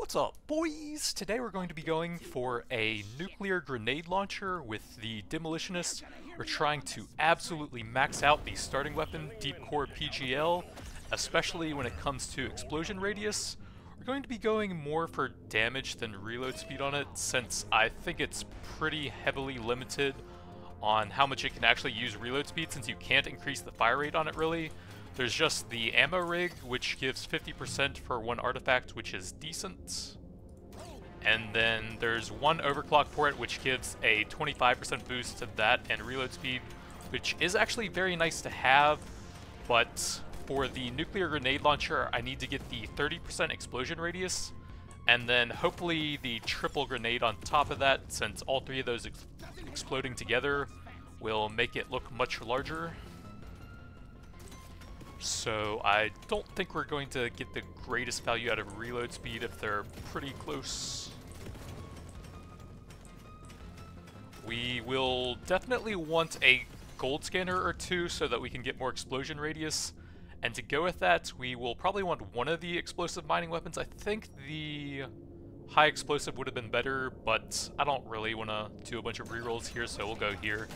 What's up, boys? Today we're going to be going for a nuclear grenade launcher with the demolitionist. We're trying to absolutely max out the starting weapon, Deep Core PGL, especially when it comes to explosion radius. We're going to be going more for damage than reload speed on it, since I think it's pretty heavily limited on how much it can actually use reload speed, since you can't increase the fire rate on it really. There's just the ammo rig, which gives 50% for one artifact, which is decent. And then there's one overclock port, which gives a 25% boost to that and reload speed, which is actually very nice to have. But for the nuclear grenade launcher, I need to get the 30% explosion radius, and then hopefully the triple grenade on top of that, since all three of those exploding together will make it look much larger. So I don't think we're going to get the greatest value out of reload speed if they're pretty close. We will definitely want a gold scanner or two so that we can get more explosion radius. And to go with that, we will probably want one of the explosive mining weapons. I think the high explosive would have been better, but I don't really want to do a bunch of rerolls here, so we'll go here.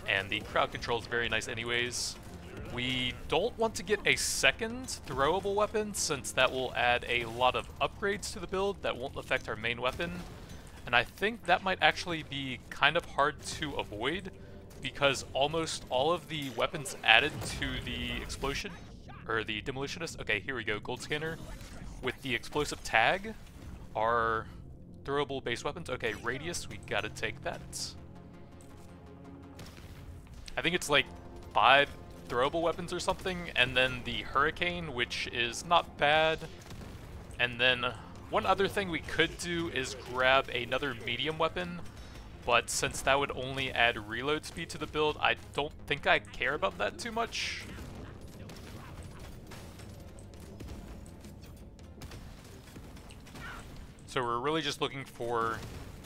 And the crowd control is very nice anyways. We don't want to get a second throwable weapon, since that will add a lot of upgrades to the build that won't affect our main weapon. And I think that might actually be kind of hard to avoid, because almost all of the weapons added to the explosion, or the demolitionist, okay, here we go, gold scanner, with the explosive tag are throwable base weapons. Okay, radius, we gotta take that. I think it's like 5 throwable weapons or something, and then the hurricane, which is not bad. And then one other thing we could do is grab another medium weapon, but since that would only add reload speed to the build, I don't think I care about that too much. So we're really just looking for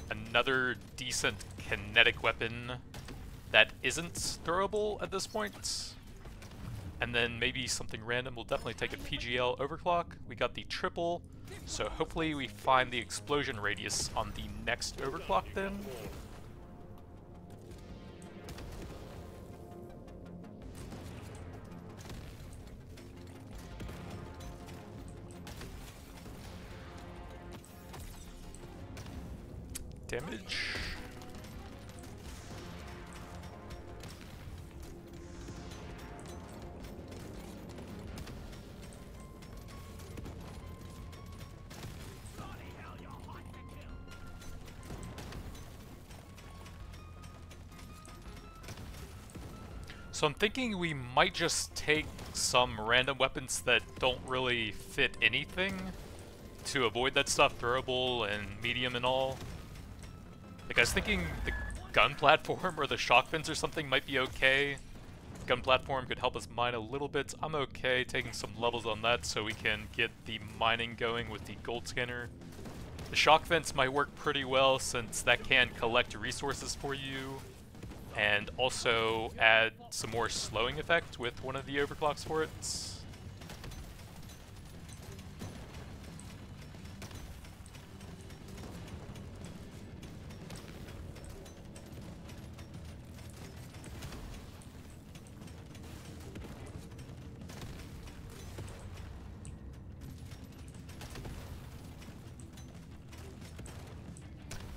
another decent kinetic weapon that isn't throwable at this point. And then maybe something random. We'll definitely take a PGL overclock. We got the triple, so hopefully we find the explosion radius on the next overclock then. Damage. So I'm thinking we might just take some random weapons that don't really fit anything to avoid that stuff, throwable and medium and all. Like I was thinking the gun platform or the shock fins or something might be okay. Gun platform could help us mine a little bit. I'm okay taking some levels on that so we can get the mining going with the gold scanner. The shock fence might work pretty well since that can collect resources for you, and also add some more slowing effect with one of the overclocks for it.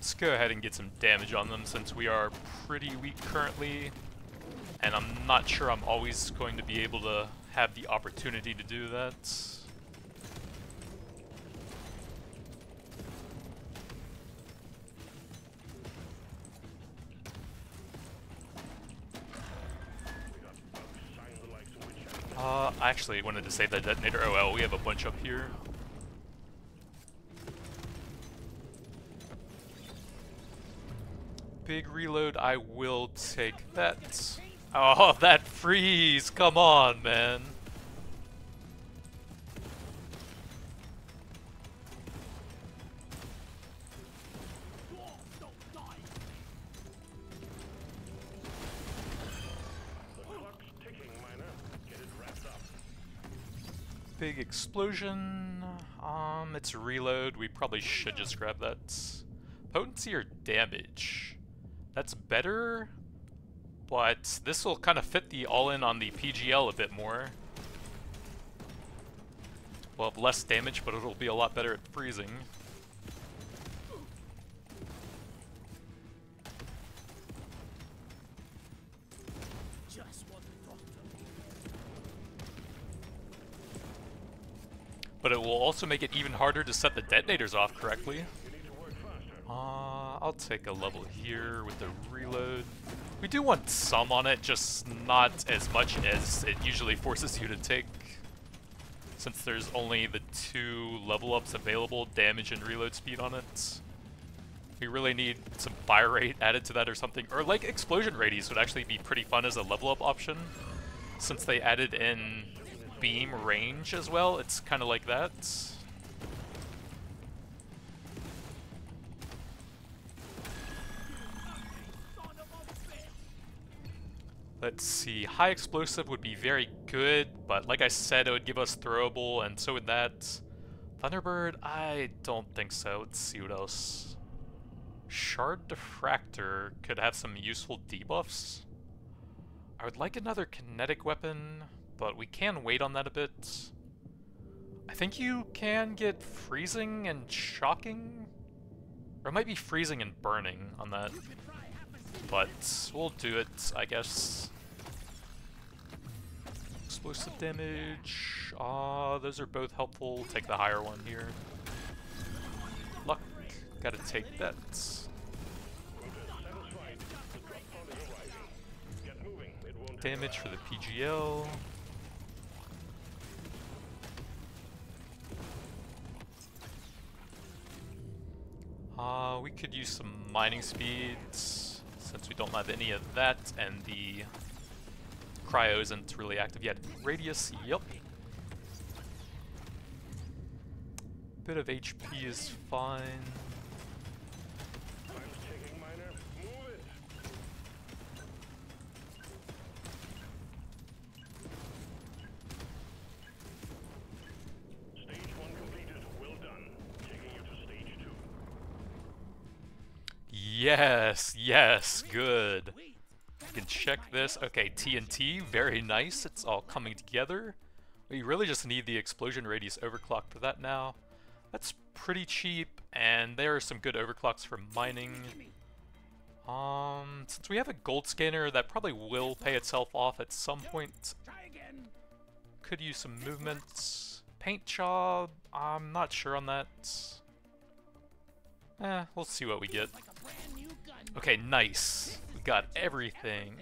Let's go ahead and get some damage on them since we are pretty weak currently, and I'm not sure I'm always going to be able to have the opportunity to do that. I actually wanted to save that detonator. Oh well, we have a bunch up here. Big reload, I will take that. Oh, that freeze! Come on, man. Big explosion. It's reload. We probably should just grab that. Potency or damage? That's better, but this will kind of fit the all-in on the PGL a bit more. We'll have less damage, but it'll be a lot better at freezing. But it will also make it even harder to set the detonators off correctly. I'll take a level here with the reload. We do want some on it, just not as much as it usually forces you to take. Since there's only the 2 level ups available, damage and reload speed on it. We really need some fire rate added to that or something. Or like explosion radius would actually be pretty fun as a level up option. Since they added in beam range as well, it's kind of like that. Let's see, high explosive would be very good, but like I said, it would give us throwable, and so would that. Thunderbird, I don't think so. Let's see what else. Shard Diffractor could have some useful debuffs. I would like another kinetic weapon, but we can wait on that a bit. I think you can get freezing and shocking? Or it might be freezing and burning on that. But we'll do it, I guess. Explosive damage. Those are both helpful. Take the higher one here. Luck. Gotta take that. Damage for the PGL. We could use some mining speeds, since we don't have any of that, and the cryo isn't really active yet. Radius, yep. Bit of HP is fine. Yes, yes, good. You can check this. Okay, TNT, very nice. It's all coming together. We really just need the explosion radius overclock for that now. That's pretty cheap, and there are some good overclocks for mining. Since we have a gold scanner, that probably will pay itself off at some point. Could use some movement. Paint job, I'm not sure on that. We'll see what we get. Okay, nice. We got everything.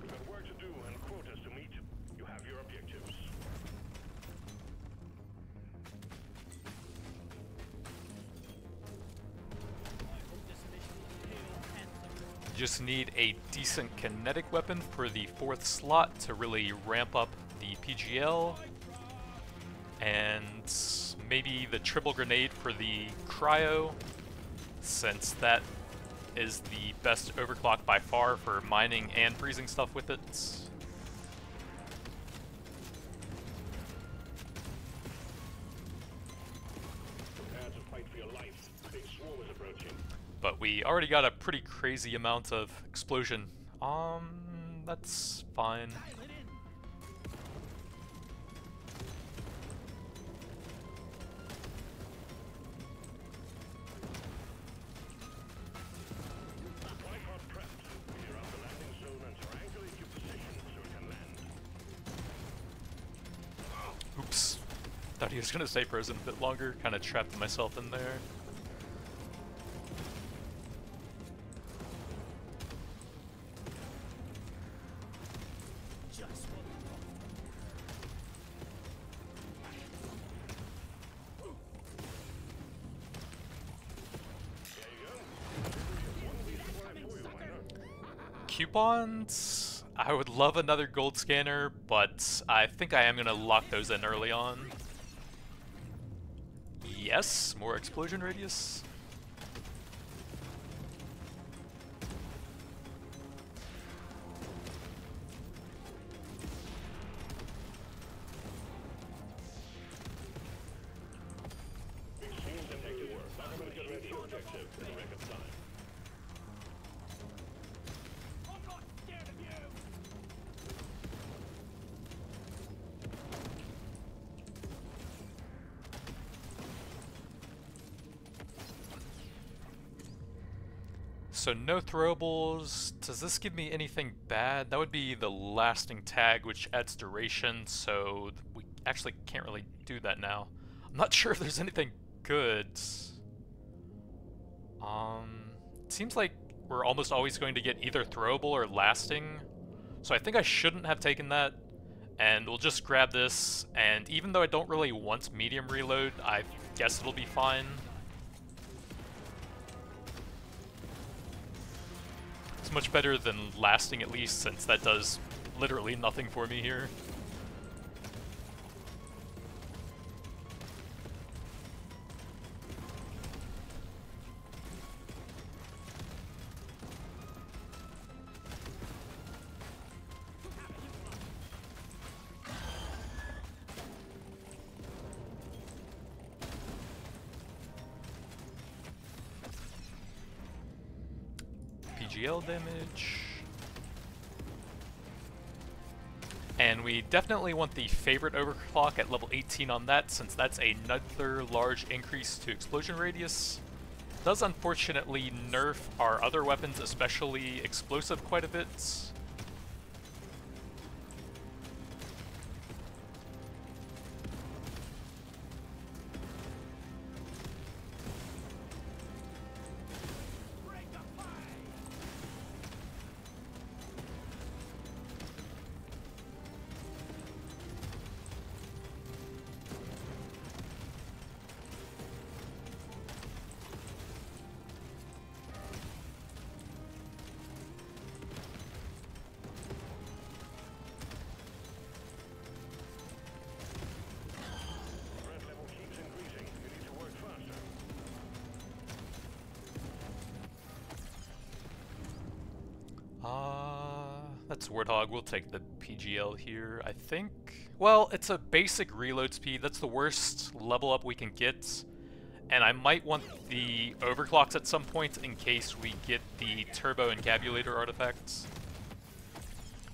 We've got work to do and quotas to meet. You have your objectives. Just need a decent kinetic weapon for the 4th slot to really ramp up the PGL. And maybe the triple grenade for the cryo, since that is the best overclock by far for mining and freezing stuff with it. Prepare to fight for your life. Big swarm is approaching. But we already got a pretty crazy amount of explosion. That's fine. Oops. Thought he was gonna stay frozen a bit longer, kinda trapped myself in there. Coupons? I would love another gold scanner, but I think I am going to lock those in early on. Yes, more explosion radius. objective in the record time. I'm not scared of you! So no throwables. Does this give me anything bad? That would be the lasting tag, which adds duration, so we actually can't really do that now. I'm not sure if there's anything good. It seems like we're almost always going to get either throwable or lasting, so I think I shouldn't have taken that, and we'll just grab this, and even though I don't really want medium reload, I guess it'll be fine. It's much better than lasting, at least, since that does literally nothing for me here. PGL damage. And we definitely want the favorite overclock at level 18 on that, since that's another large increase to explosion radius. Does unfortunately nerf our other weapons, especially explosive, quite a bit. Threat level keeps increasing. You need to work faster. That's Warthog. We'll take the PGL here, I think. Well, it's a basic reload speed. That's the worst level up we can get. And I might want the overclocks at some point in case we get the turbo encabulator artifacts.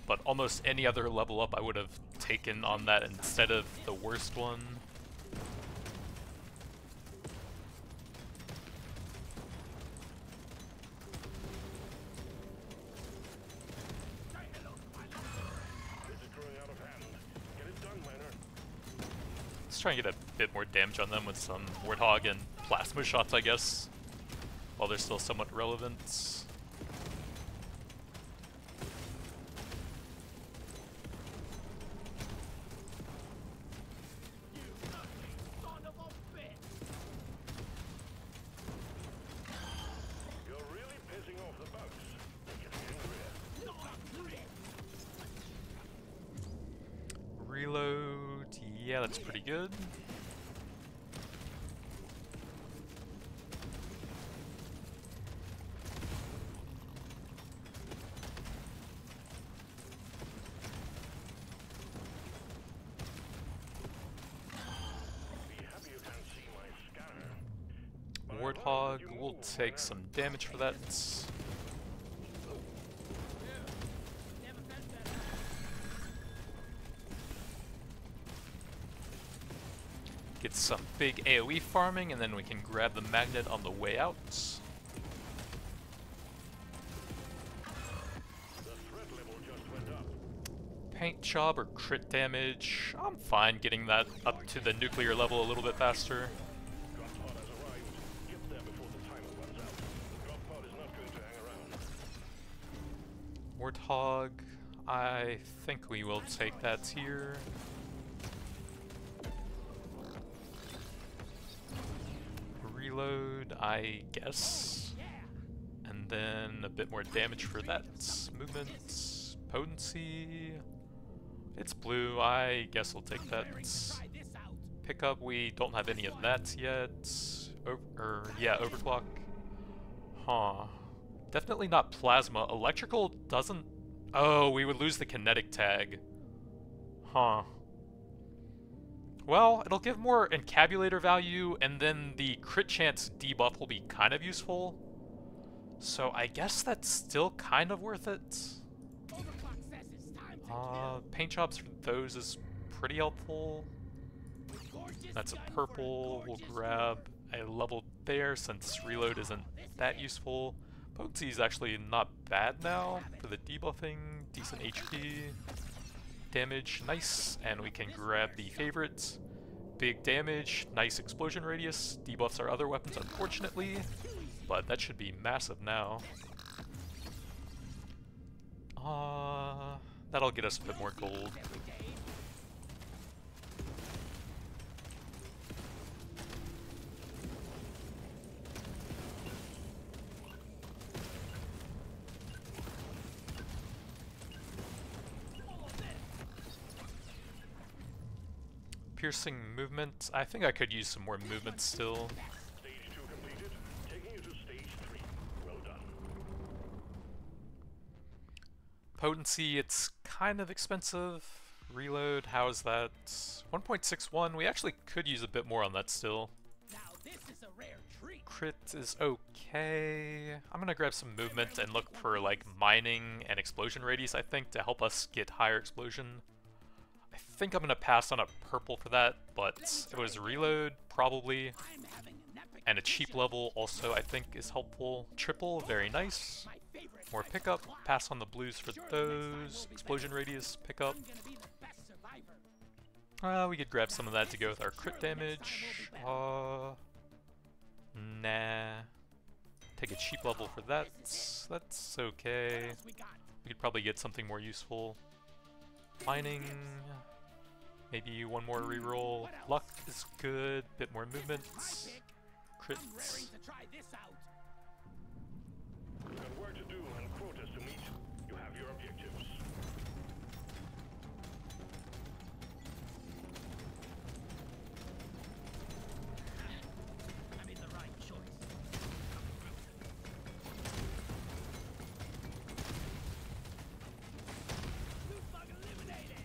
But almost any other level up I would have taken on that instead of the worst one. This is growing out of hand. Get it done, miner. Let's try and get a bit more damage on them with some Warthog and plasma shots, I guess, while they're still somewhat relevant. Son of a bitch! You're really pissing off the bugs. They're getting angrier. Not a brick! Reload, yeah, that's pretty good. Be happy you can see my scanner. But I Warthog, advise that you we'll move take now. some damage for that. Never felt better. Get some big AoE farming, and then we can grab the magnet on the way out. The threat level just went up. Paint job or crit damage, I'm fine getting that up to the nuclear level a little bit faster. Drop pod has arrived. Get there before the timer runs out. The drop pod is not going to hang around. Warthog, I think we will take that here. Reload, I guess. And then a bit more damage for that. Movement, potency. It's blue, I guess I'll take that. Try this out! Pickup, we don't have any of that yet. Yeah, overclock. Huh. Definitely not plasma. Electrical doesn't... Oh, we would lose the kinetic tag. Huh. Well, it'll give more encabulator value, and then the crit chance debuff will be kind of useful. So I guess that's still kind of worth it. Overclock says it's time to Paint jobs for those is pretty helpful. kill. Gorgeous That's a gun for purple. We'll gorgeous grab a level there since reload isn't that useful. Potency is actually not bad now for the debuffing. Decent HP. Damage, nice. And we can grab the favorites. Big damage, nice explosion radius. Debuffs our other weapons, unfortunately. But that should be massive now. That'll get us a bit more gold. Piercing movement. I think I could use some more movement still. Stage 2 completed. Taking you to stage 3. Well done. Potency, it's kind of expensive. Reload, how is that? 1.61. We actually could use a bit more on that still. Now this is a rare treat. Crit is okay. I'm gonna grab some movement and look for like mining and explosion radius, I think, to help us get higher explosion. I think I'm gonna pass on a purple for that, but if it was reload, probably. I'm having an epic And a cheap level also I think is helpful. Triple, very nice. my favorite. More pickup, pass on the blues for those. Explosion radius, pickup. I'm gonna be the best survivor. We could grab some of that to go with our crit damage. Nah. Take a cheap level for that. That's okay. What else we got? We could probably get something more useful. Mining. Maybe one more reroll. Luck is good. Bit more movement. I'm raring Crits. to try this out. You've got work to do and quotas to meet. You have your objectives. I made the right choice. Loot bug eliminated.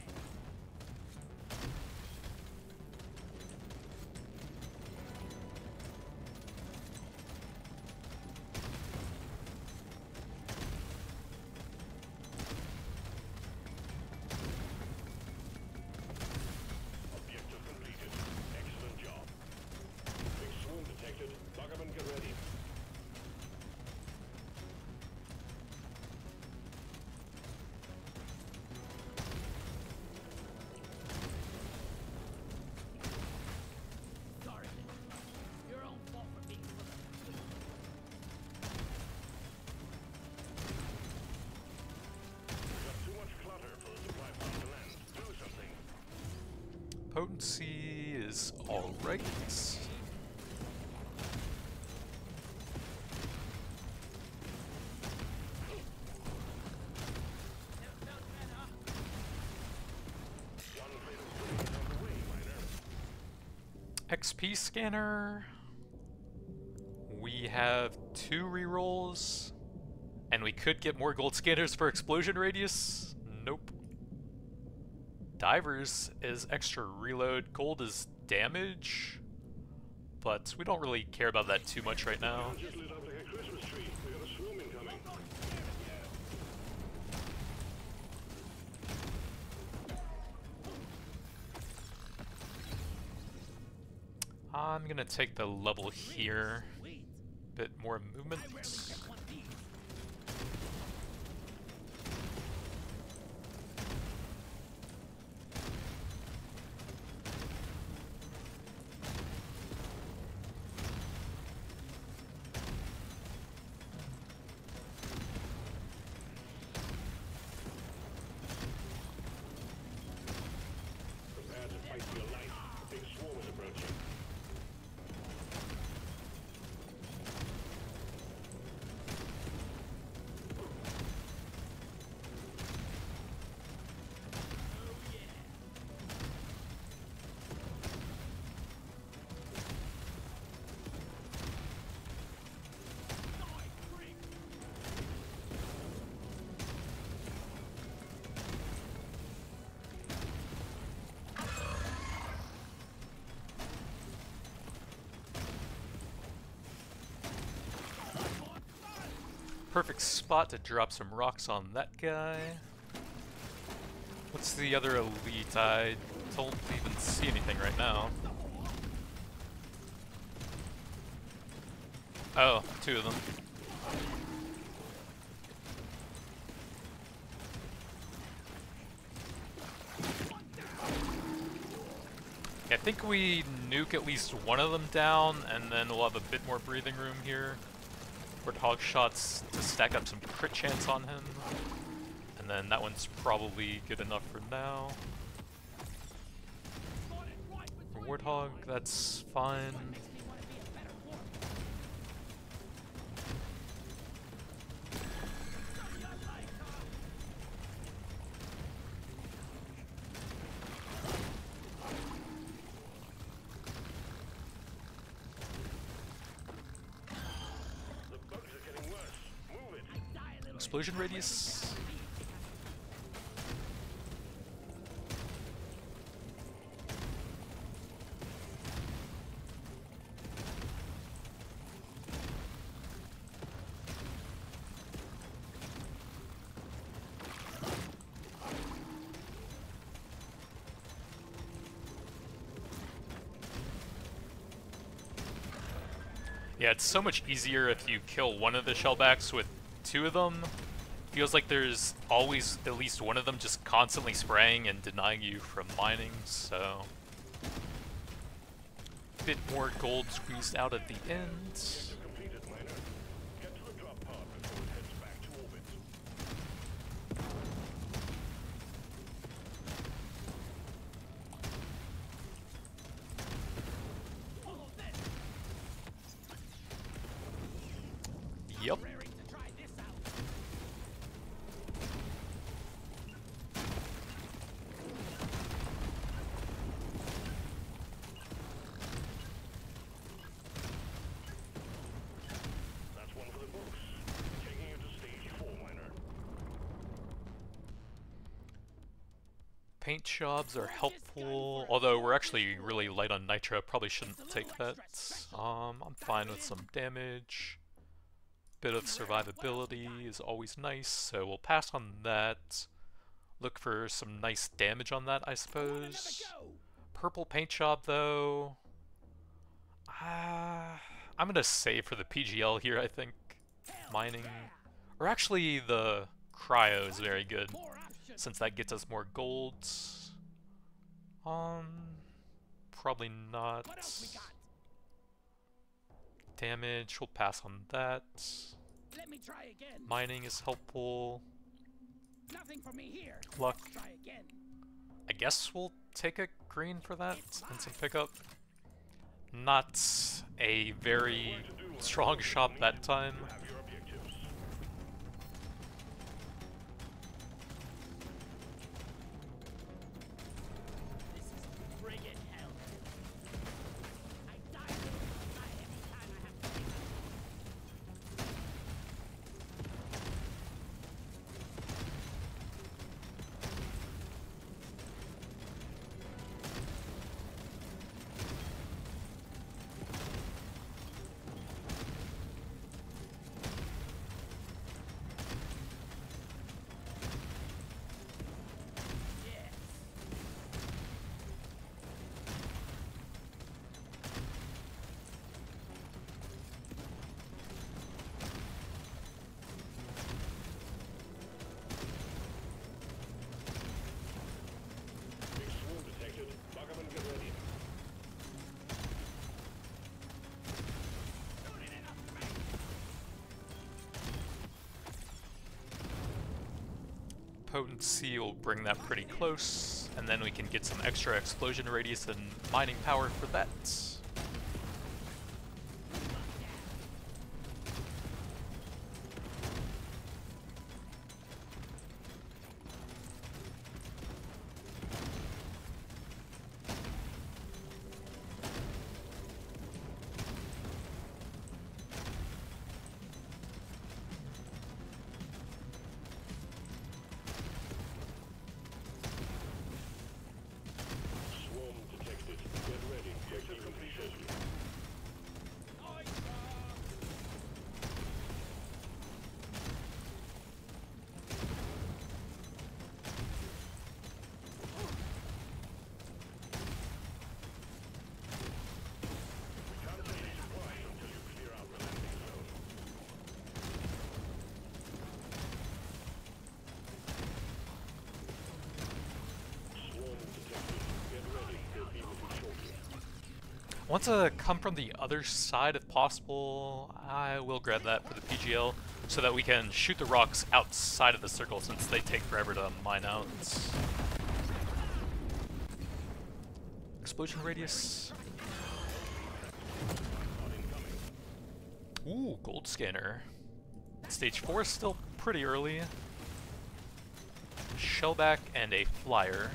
Objective completed. Excellent job. Big swarm detected. Buggerman, get ready. Sorry, your own fault for being full of You've got too much clutter for the supply pod to land. Do something. Potency is alright. never felt better. One plate of food is on the way, miner. XP scanner. We have 2 rerolls. And we could get more gold scanners for explosion radius. Nope. Divers is extra reload. Gold is damage. But we don't really care about that too much right now. Just lit up like a Christmas tree. We got a swarm incoming. I'm gonna take the level here. Sweet. Bit more movement. I rarely get one of these. Prepare to fight for your life. A big swarm is approaching. Perfect spot to drop some rocks on that guy. What's the other elite? I don't even see anything right now. Oh, two of them. I think we nuke at least one of them down, and then we'll have a bit more breathing room here. Warthog shots to stack up some crit chance on him. And then that one's probably good enough for now. For Warthog, that's fine. Explosion radius. Yeah, it's so much easier if you kill one of the shellbacks with two of them. Feels like there's always at least one of them just constantly spraying and denying you from mining, so... Bit more gold squeezed out at the end. Yep. Paint jobs are helpful, although we're actually really light on nitro, probably shouldn't take that. I'm fine with some damage. Bit of survivability is always nice, so we'll pass on that. Look for some nice damage on that, I suppose. Purple paint job, though. I'm gonna save for the PGL here, I think. Mining. Or actually, the cryo is very good, since that gets us more gold. Probably not. Damage, we'll pass on that. Let me try again. Mining is helpful. Nothing for me here. Luck. Let's try again. I guess we'll take a green for that and some pickup. Not a very strong shot that time. Potency will bring that pretty close, and then we can get some extra explosion radius and mining power for that. Want to come from the other side if possible. I will grab that for the PGL so that we can shoot the rocks outside of the circle since they take forever to mine out. Explosion radius. Ooh, gold scanner. Stage 4 is still pretty early. Shellback and a flyer.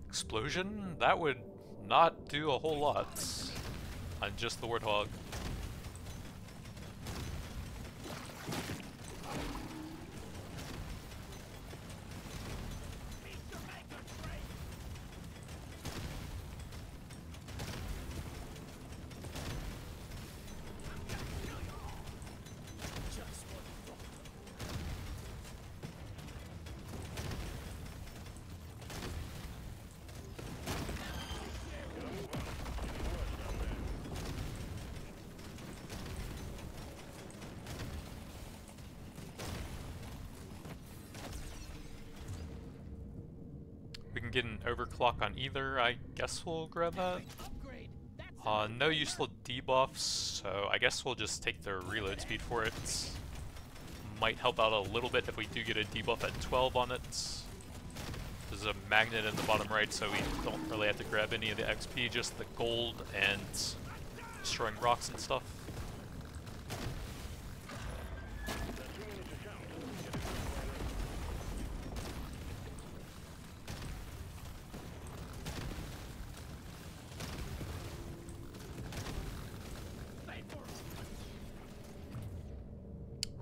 Explosion? That would not do a whole lot on just the Warthog. We can get an overclock on either, I guess we'll grab that. No useful debuffs, so I guess we'll just take the reload speed for it. Might help out a little bit if we do get a debuff at 12 on it. There's a magnet in the bottom right, so we don't really have to grab any of the XP, just the gold and destroying rocks and stuff.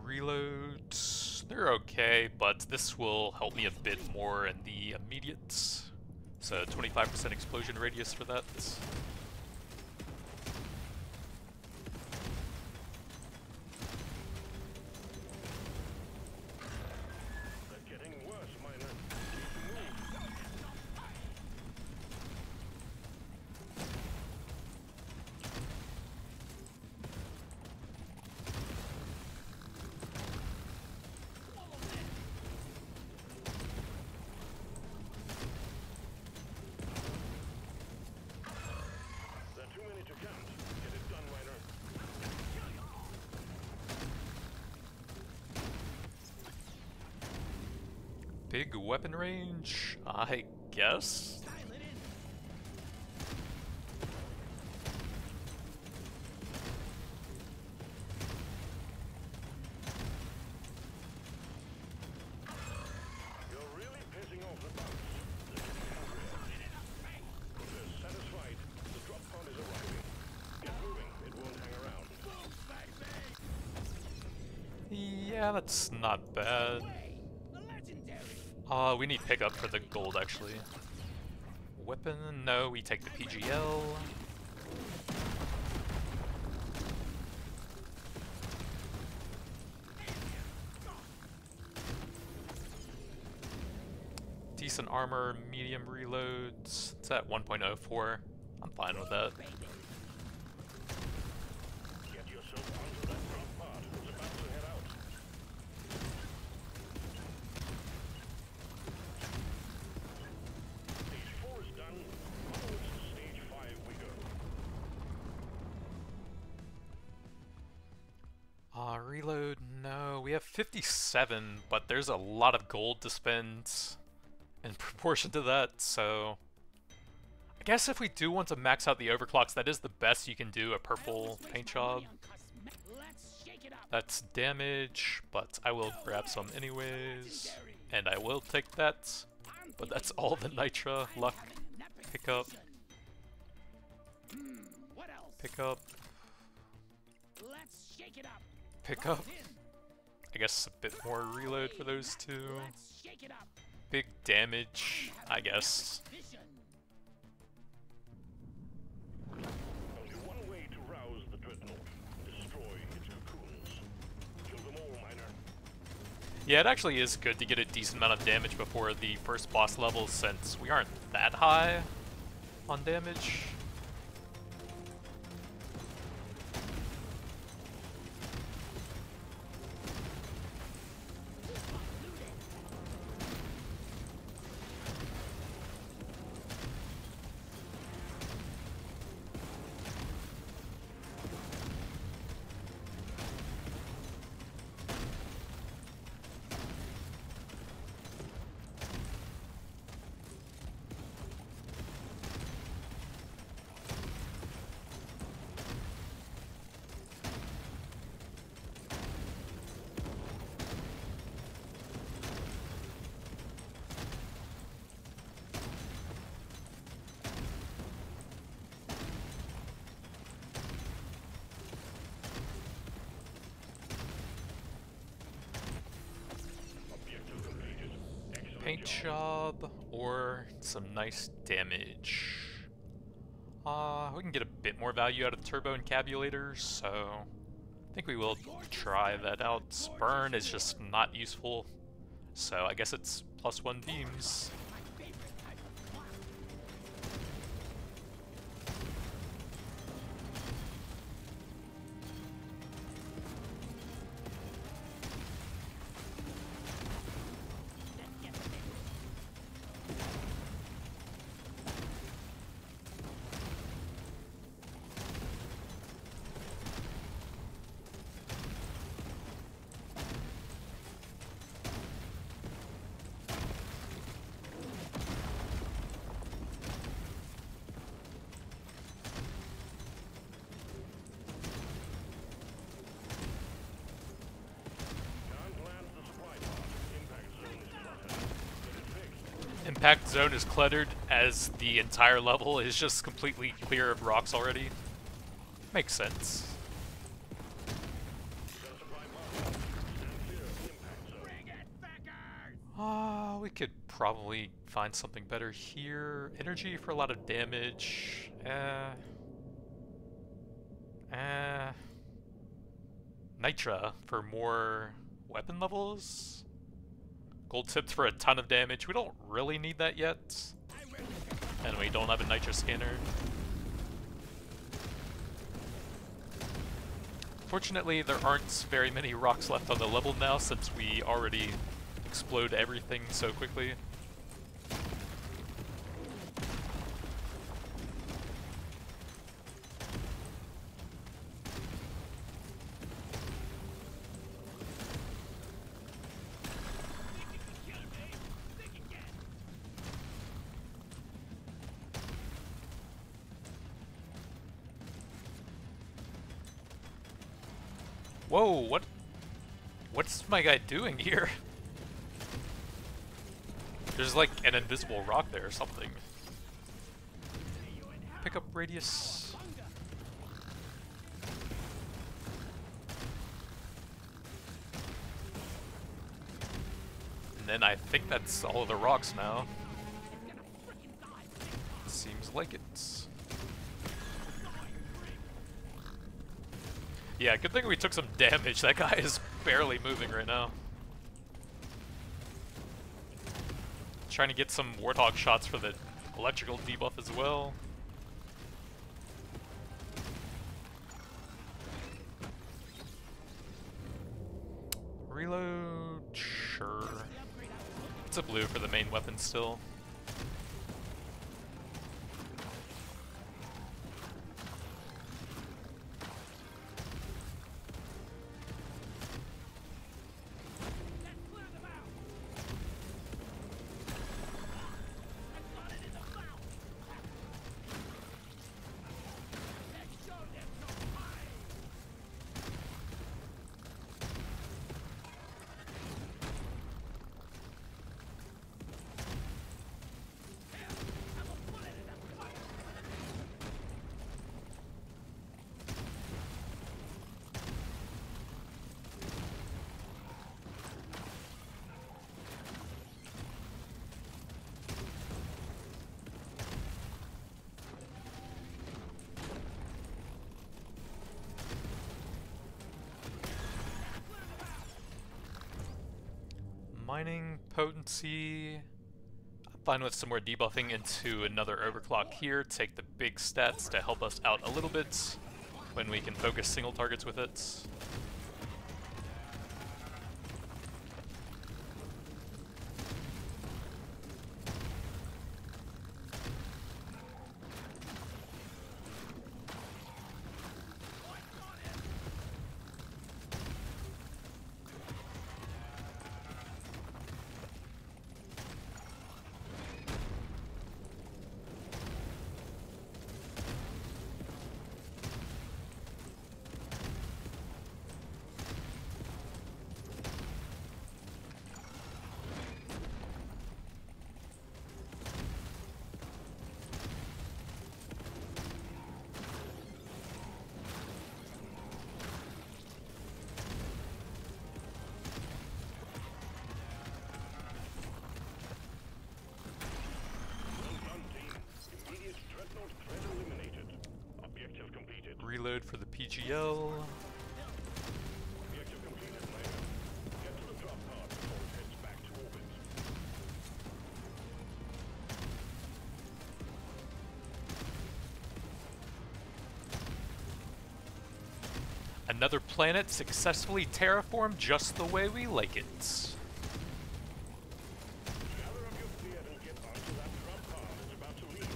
Reloads, they're okay, but this will help me a bit more in the immediate. So 25% explosion radius for that. Big weapon range, I guess. You're really pissing off the bugs. If they're satisfied, the drop pod is arriving. Get moving, it won't hang around. Yeah, that's not bad. We need pickup for the gold, actually. Weapon? No, we take the PGL. Decent armor, medium reloads. It's at 1.04. I'm fine with that. Get yourself onto that drop pod. It's about to head out. Stage 4 is done. Onwards to stage 5 we go. Reload, no. We have 57, but there's a lot of gold to spend in proportion to that, so I guess if we do want to max out the overclocks, that is the best you can do, a purple paint job. That's damage, but I will grab some anyways, and I will take that, but that's all the Nitra, luck, pick up, pick up, I guess a bit more reload for those two. Big damage, I guess. Only one way to rouse the dreadnought. Destroy its cocoons. Kill them all, miner. Yeah, it actually is good to get a decent amount of damage before the first boss level, since we aren't that high on damage. Paint job or some nice damage. We can get a bit more value out of the turbo encabulators, so I think we will try that out. Spurn is just not useful, so I guess it's +1 beams. Impact zone is cluttered as the entire level is just completely clear of rocks already. Makes sense. We could probably find something better here. Energy for a lot of damage. Nitra for more weapon levels. Gold tips for a ton of damage. We don't really need that yet. And we don't have a nitra scanner. Fortunately, there aren't very many rocks left on the level now since we already explode everything so quickly. Whoa, what's my guy doing here? There's like an invisible rock there or something. Pick up radius. And then I think that's all of the rocks now. Seems like it. Yeah, good thing we took some damage. That guy is barely moving right now. Trying to get some Warthog shots for the electrical debuff as well. Reload, sure. It's a blue for the main weapon still. Mining potency. I'm fine with some more debuffing into another overclock here. Take the big stats to help us out a little bit when we can focus single targets with it. Reload for the PGL. Objective completed, Reidan. Get to the drop pod before it heads back to orbit. Another planet successfully terraformed just the way we like it. Gather up your gear and get onto that drop pod. It's about to leave.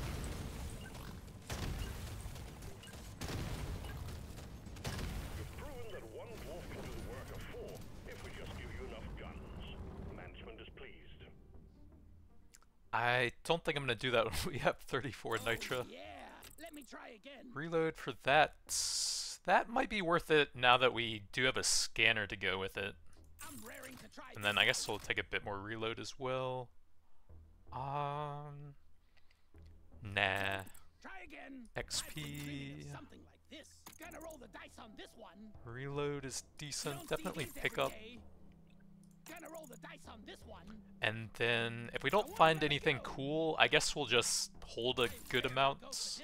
You've proven that one dwarf can do the work of 4 if we just give you enough guns. Management is pleased. I don't think I'm going to do that when we have 34 nitra. Yeah, let me try again. Reload for that. That might be worth it now that we do have a scanner to go with it. I'm raring to try. And then I guess we'll take a bit more reload as well. Nah. Try again. XP. I've been dreaming of something like this. Gonna roll the dice on this one. Reload is You decent. don't see Definitely these pick every up. day. Gonna roll the dice on this one. And then if we don't find anything cool, I guess we'll just hold a good amount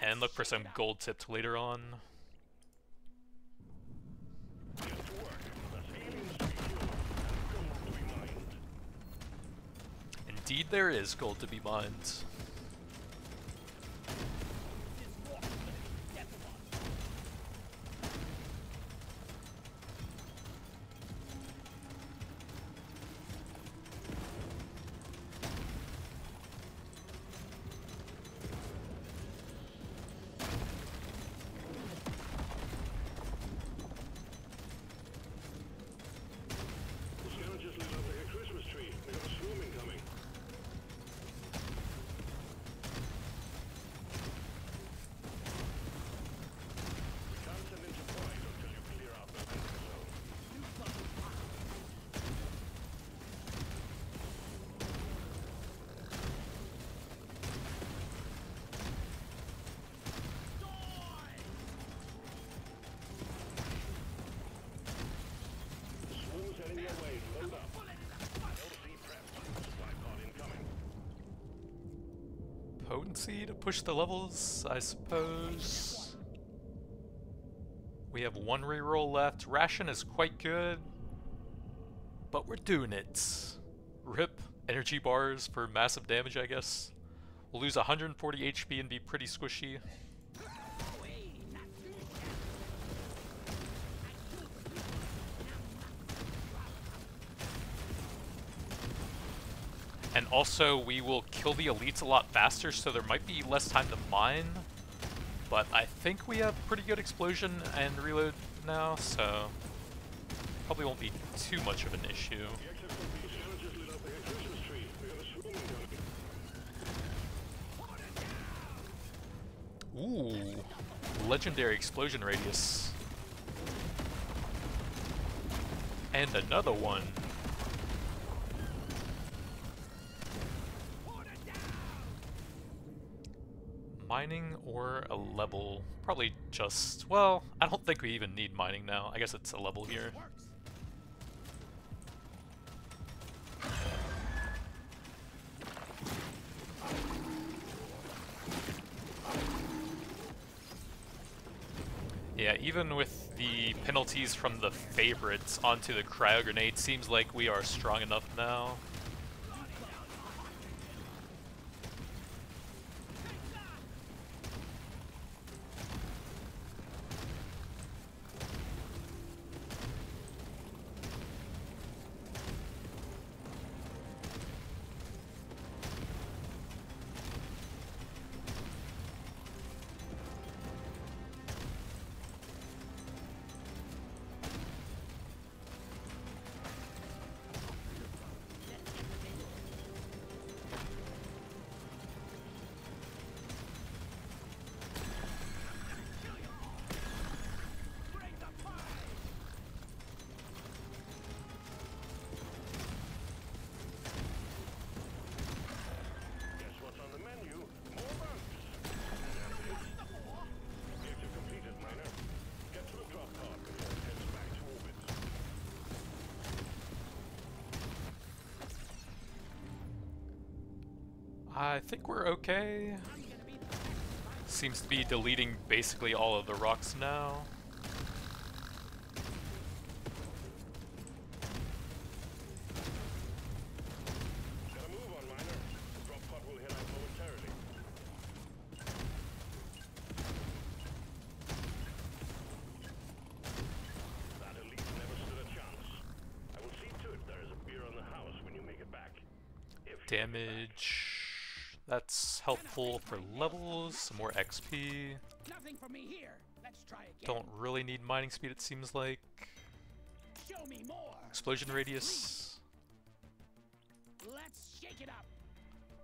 and look for some gold tipped later on. Get to work. That's aliens to be killed and gold to be mined. Indeed there is gold to be mined. This war is gonna be death one. The scavengers lit up like a Christmas tree. They got a swarm incoming. We can't send in supplies until you clear out the danger zone. Swarm's heading your way. Load up. LC prepped. Supply pod incoming. Potency to push the levels, I suppose. We have one reroll left. Ration is quite good, but we're doing it. RIP energy bars for massive damage, I guess. We'll lose 140 HP and be pretty squishy. And also, we will kill the elites a lot faster, so there might be less time to mine. But I think we have pretty good explosion and reload now, so probably won't be too much of an issue. The exit from the scavengers lit up like a Christmas tree. They got a swarm incoming. Ooh, legendary explosion radius. And another one. Mining or a level? Probably just, well, I don't think we even need mining now. I guess it's a level here. Yeah, even with the penalties from the favorites onto the cryo grenade, seems like we are strong enough now. I think we're okay. Seems to be deleting basically all of the rocks now. Gotta move on, miner. Drop pod will head out momentarily. That elite never stood a chance. I will see to it there is a beer on the house when you make it back. Damage. That's helpful for levels, some more XP. Nothing for me here. Let's try again. Don't really need mining speed, it seems like. Show me more. Explosion radius. Let's shake it up.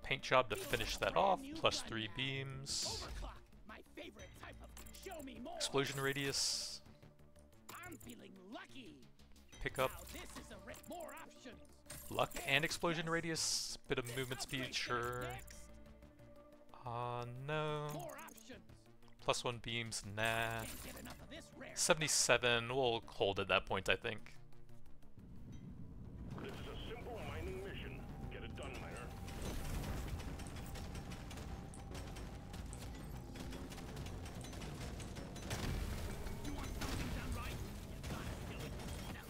Paint job to finish that off, plus 3 beams. Overclock, my favorite type of show me more. Explosion radius. I'm feeling lucky. Pick up Now this is a more options. luck and explosion radius. Bit of movement speed, sure. No. More options. Plus 1 beams, nah. Can't get enough of this rare. 77, we'll hold at that point, I think. This is a simple mining mission. Get it done, miner. You want something done right? You gotta do it. Now,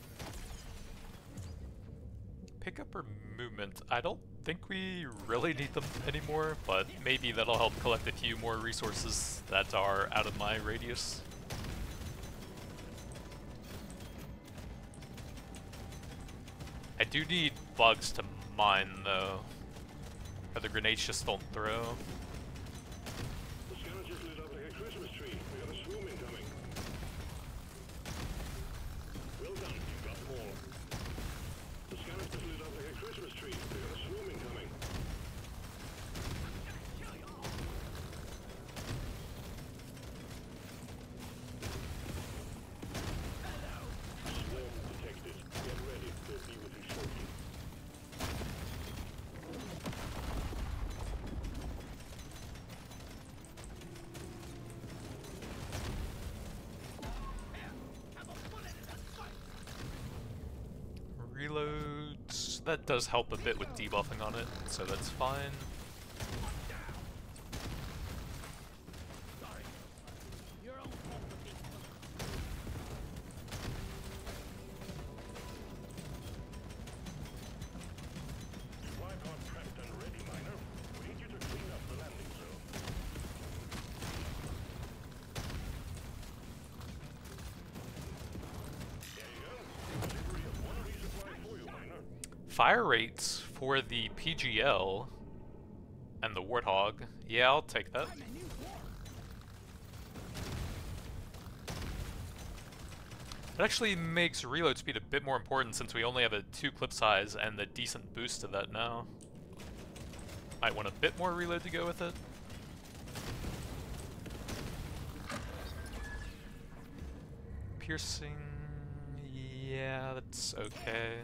Pickup or movement? I don't think we really need them anymore, but maybe that'll help collect a few more resources that are out of my radius. I do need bugs to mine though, or the grenades just don't throw. The scanner just lit up like a Christmas tree. We got a swarm incoming. Well done, you got them all. The scanner just lit up like a Christmas tree. We got a swarm incoming. Swarm detected. Get ready. They'll be with you shortly. Reloads, that does help a bit with debuffing on it, so that's fine. sorry. Your own fault for being Supply pod prepped and ready, miner. We need you to clean up the landing zone. There you go. Delivery of one resupply for you, miner. Fire rates for the PGL and the Warthog, yeah, I'll take that. I'm a new war. It actually makes reload speed a bit more important since we only have a 2 clip size and the decent boost to that now. Might want a bit more reload to go with it. Piercing, yeah, that's okay.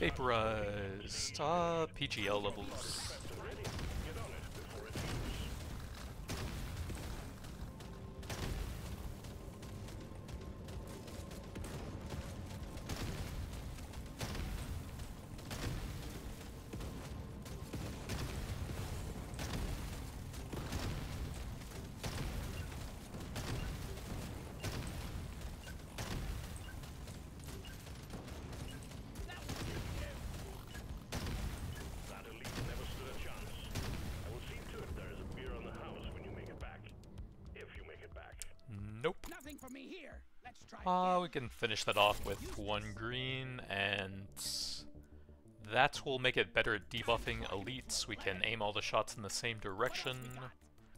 Vaporized. PGL levels. Nope. Nothing for me here. Let's try We can finish that off with 1 green, and that will make it better at debuffing elites. We can aim all the shots in the same direction.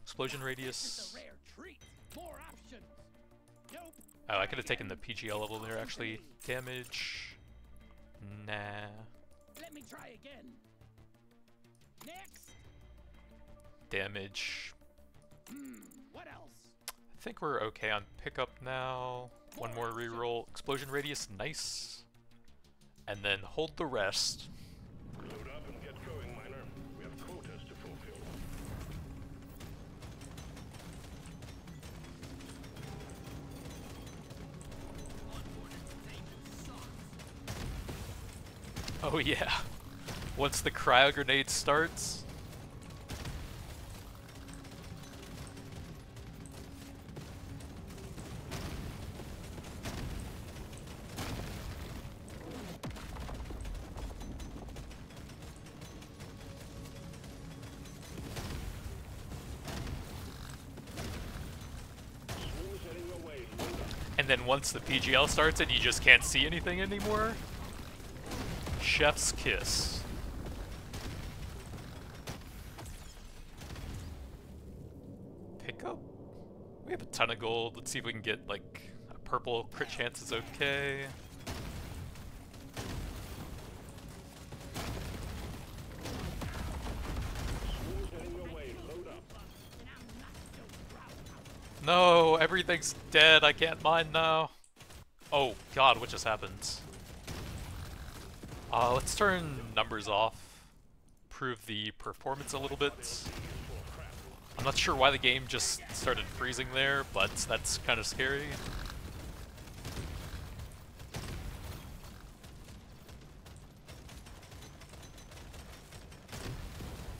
Explosion radius. rare treat. More options. Nope. Oh, I could have taken the PGL level there, actually. Damage. Nah. Let me try again. Next. Damage. What else? I think we're okay on pickup now. 1 more reroll. Explosion radius, nice. And then hold the rest. Load up and get going, miner. We have quotas to fulfill. Oh yeah. Once the cryo grenade starts. And then once the PGL starts and you just can't see anything anymore. Chef's kiss. Pickup? We have a ton of gold. Let's see if we can get like a purple crit chance is okay. No, everything's dead. I can't mine now. Oh god, what just happened? Let's turn numbers off. Improve the performance a little bit. I'm not sure why the game just started freezing there, but that's kind of scary.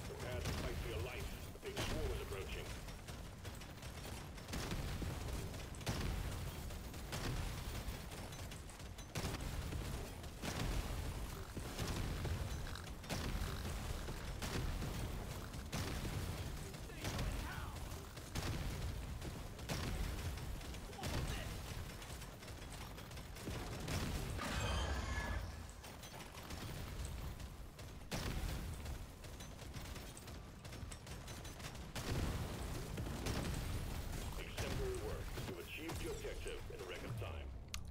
Prepare to fight for your life. The big swarm is approaching.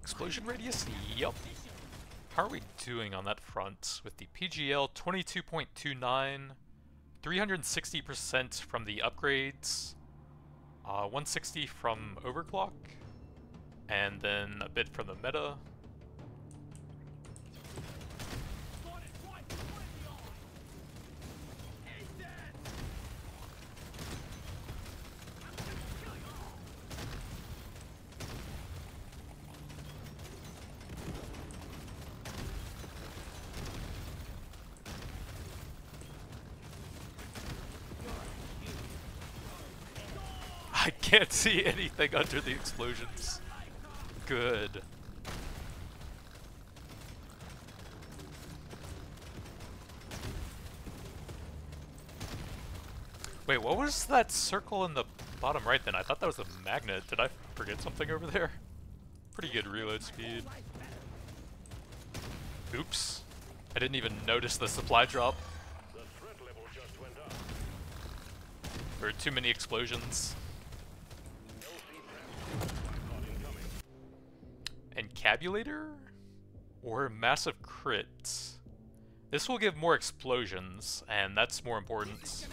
Explosion radius? Yup. How are we doing on that front? With the PGL 22.29, 360% from the upgrades, 160 from overclock, and then a bit from the meta. I can't see anything under the explosions. Good. Wait, what was that circle in the bottom right then? I thought that was a magnet. Did I forget something over there? Pretty good reload speed. Oops. I didn't even notice the supply drop. The threat level just went up. There were too many explosions. Encabulator? Or massive crit? This will give more explosions, and that's more important.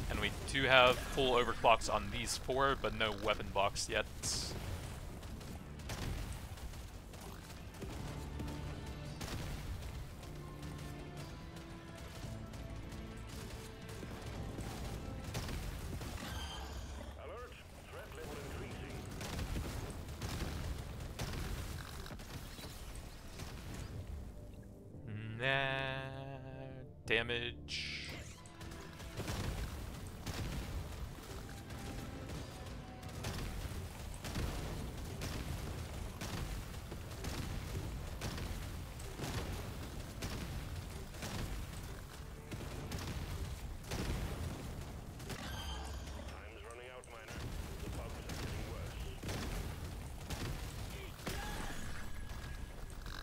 And we do have full overclocks on these 4, but no weapon box yet. Nah, damage. Time's running out, Miner. The bugs are getting worse.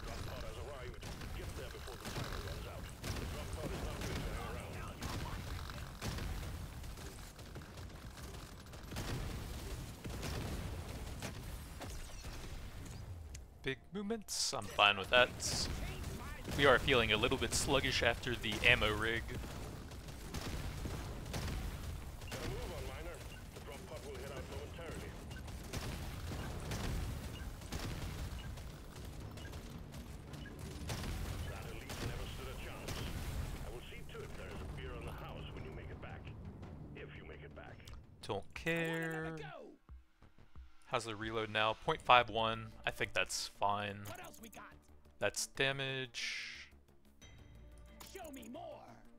Drop pod has arrived. Get there before the timer runs out. The drop pod is not going to hang around. Big movements, I'm fine with that. We are feeling a little bit sluggish after the ammo rig. Gotta move on, Miner. The drop pod will head out momentarily. That elite never stood a chance. I will see to it there is a beer on the house when you make it back. If you make it back. Don't care. Go. How's the reload now? 0.51. I think that's fine. What else we got? That's damage. Show me more.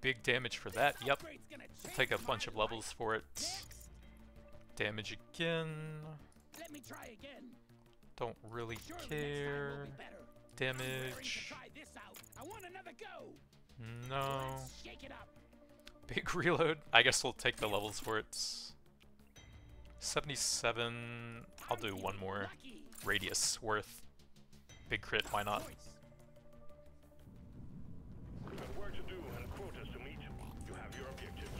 Big damage for that. Yep. Upgrade's gonna We'll change take a my bunch of life. levels for it. Next. Damage again. Let me try again. Don't really Surely care. next time will be better. I'm raring to Damage. try this out. I want another go. No. Let's shake it up. Big reload. I guess we'll take the levels for it. 77. I'll do one more. Lucky. Radius worth. Big crit, why not? Choice. We've got work to do and quotas to meet. You have your objectives.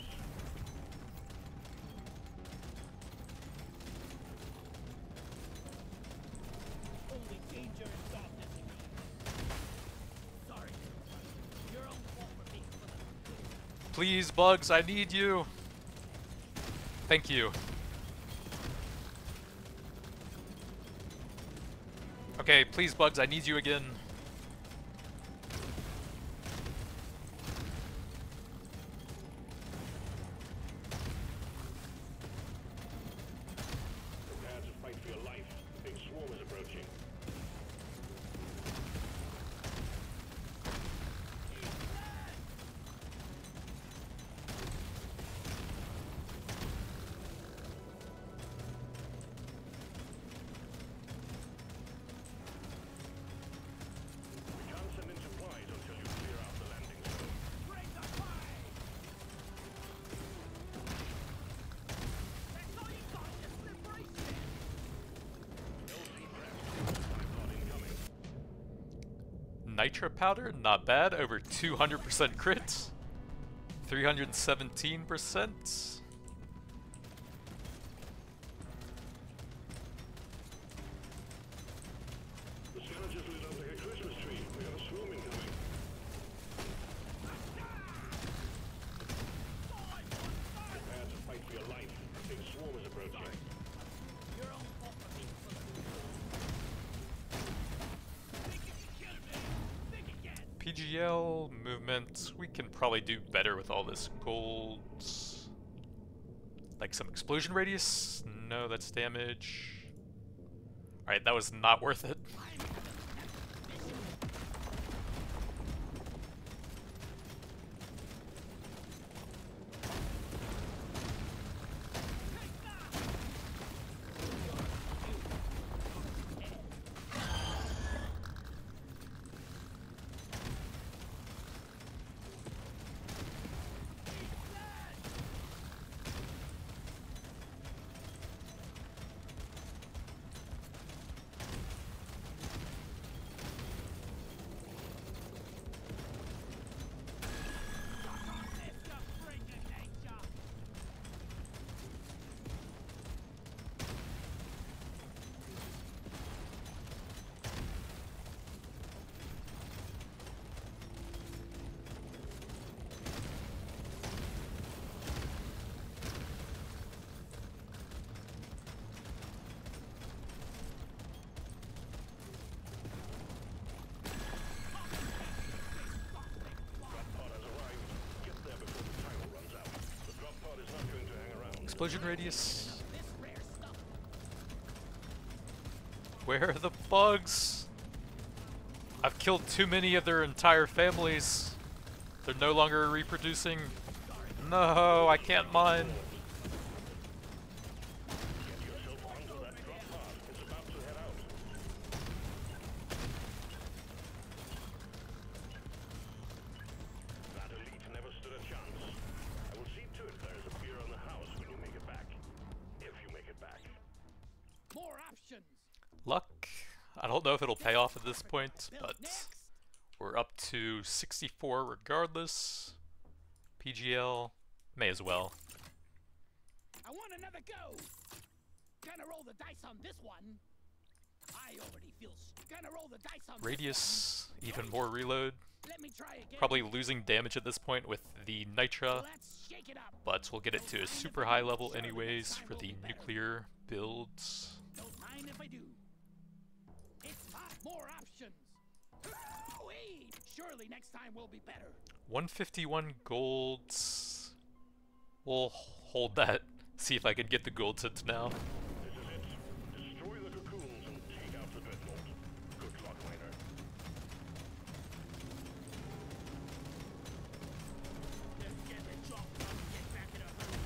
Only danger and darkness in me. Sorry. Your own fault for being full of Please, bugs, I need you. Thank you. Okay, please, bugs, I need you again. Prepare to fight for your life. The big swarm is approaching. We can't send in supplies until you clear out the landing zone. Break the fight! That's all you got, just liberation! LC prep. Tripod incoming. Nitro powder, not bad. Over 200% crit. 317%. The savages lit up like a Christmas tree. We got a swarm incoming. Prepare to fight for your life. The big swarm is approaching. Your own fault for being full of Think you can kill me? Think again! PGL movement. We can probably do better with all this gold. Like some explosion radius? No, that's damage. Alright, that was not worth it. It's a freak of nature! Drop pod has arrived. Get there before the timer runs out. The drop pod is not going to hang around. Explosion radius. This rare stuff. Where are the bugs? I I've killed too many of their entire families. They're no longer reproducing. No, I can't mine. Get yourself onto that drop pod. It's about to head out. That elite never stood a chance. I will see to it there is a beer on the house when you make it back. If you make it back. More options. Luck. I don't know if it'll pay off at this point, but we're up to 64 regardless. PGL, may as well. I want another go. Gonna roll the dice on this one. I already feel. Gonna roll the dice on Radius, even more reload. Let me try again. Probably losing damage at this point with the Nitra, Let's shake it up. but we'll get it to a super high level anyways for the nuclear builds. Don't mind if I do. It's fine. More options. Whee! Surely next time will be better. 151 golds. We'll hold that. See if I can get the gold tips now. This is it. Destroy the cocoons and take out the dreadnought. Good luck, miner. Let's get the drop and get back in a hurry.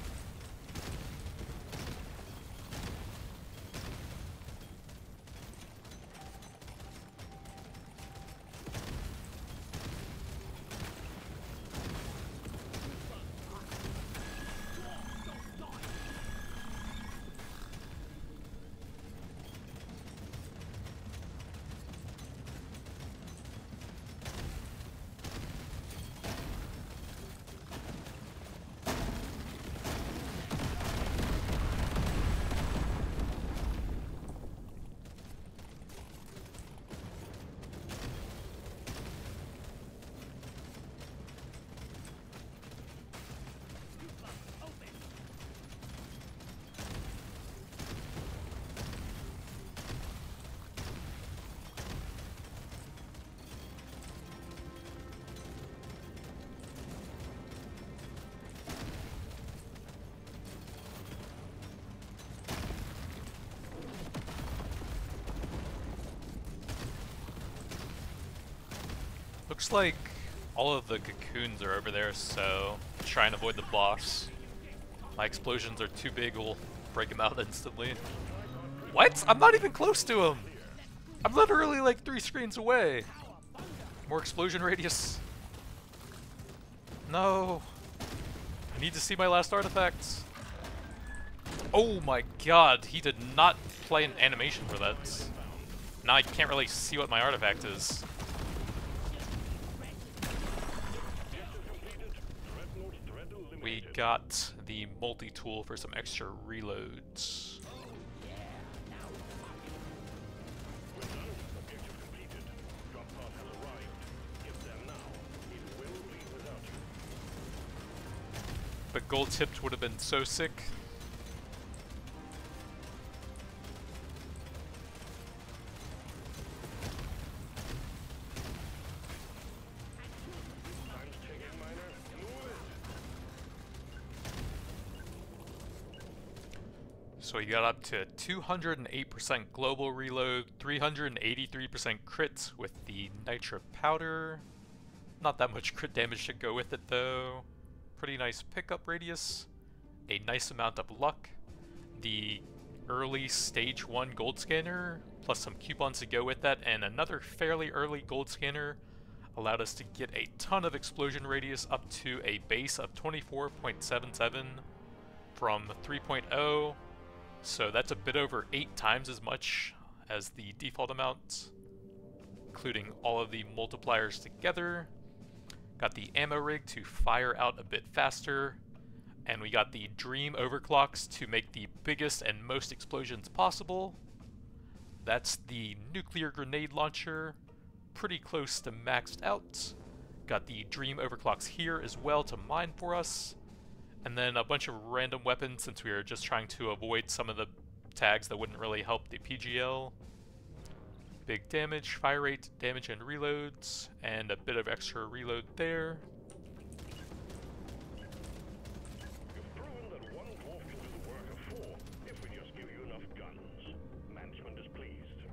Looks like all of the cocoons are over there, so try and avoid the boss. My explosions are too big, we'll break him out instantly. What? I'm not even close to him! I'm literally like 3 screens away! More explosion radius. No! I need to see my last artifacts. Oh my god, he did not play an animation for that. Now I can't really see what my artifact is. We got the multi-tool for some extra reloads. Objective completed. Drop pod has arrived. Give them now. It will leave without you. But gold tipped would have been so sick. Time's ticking, miner. Move it. So we got up to 208% global reload, 383% crit with the nitra powder. Not that much crit damage to go with it though. Pretty nice pickup radius. A nice amount of luck. The early stage 1 gold scanner, plus some coupons to go with that, and another fairly early gold scanner allowed us to get a ton of explosion radius up to a base of 24.77 from 3.0. So that's a bit over 8 times as much as the default amount, including all of the multipliers together. Got the ammo rig to fire out a bit faster, and we got the dream overclocks to make the biggest and most explosions possible. That's the nuclear grenade launcher, pretty close to maxed out. Got the dream overclocks here as well to mine for us. And then a bunch of random weapons since we were just trying to avoid some of the tags that wouldn't really help the PGL. Big damage, fire rate, damage and reloads, and a bit of extra reload there. You've proven that one dwarf can do the work of 4 if we just give you enough guns. Management is pleased.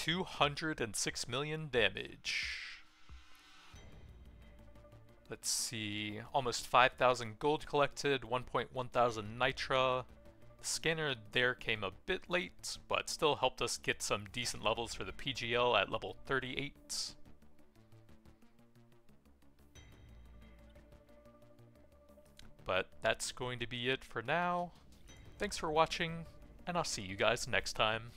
206 million damage. Let's see, almost 5,000 gold collected, 1.1 thousand nitra. The scanner there came a bit late, but still helped us get some decent levels for the PGL at level 38. But that's going to be it for now. Thanks for watching, and I'll see you guys next time.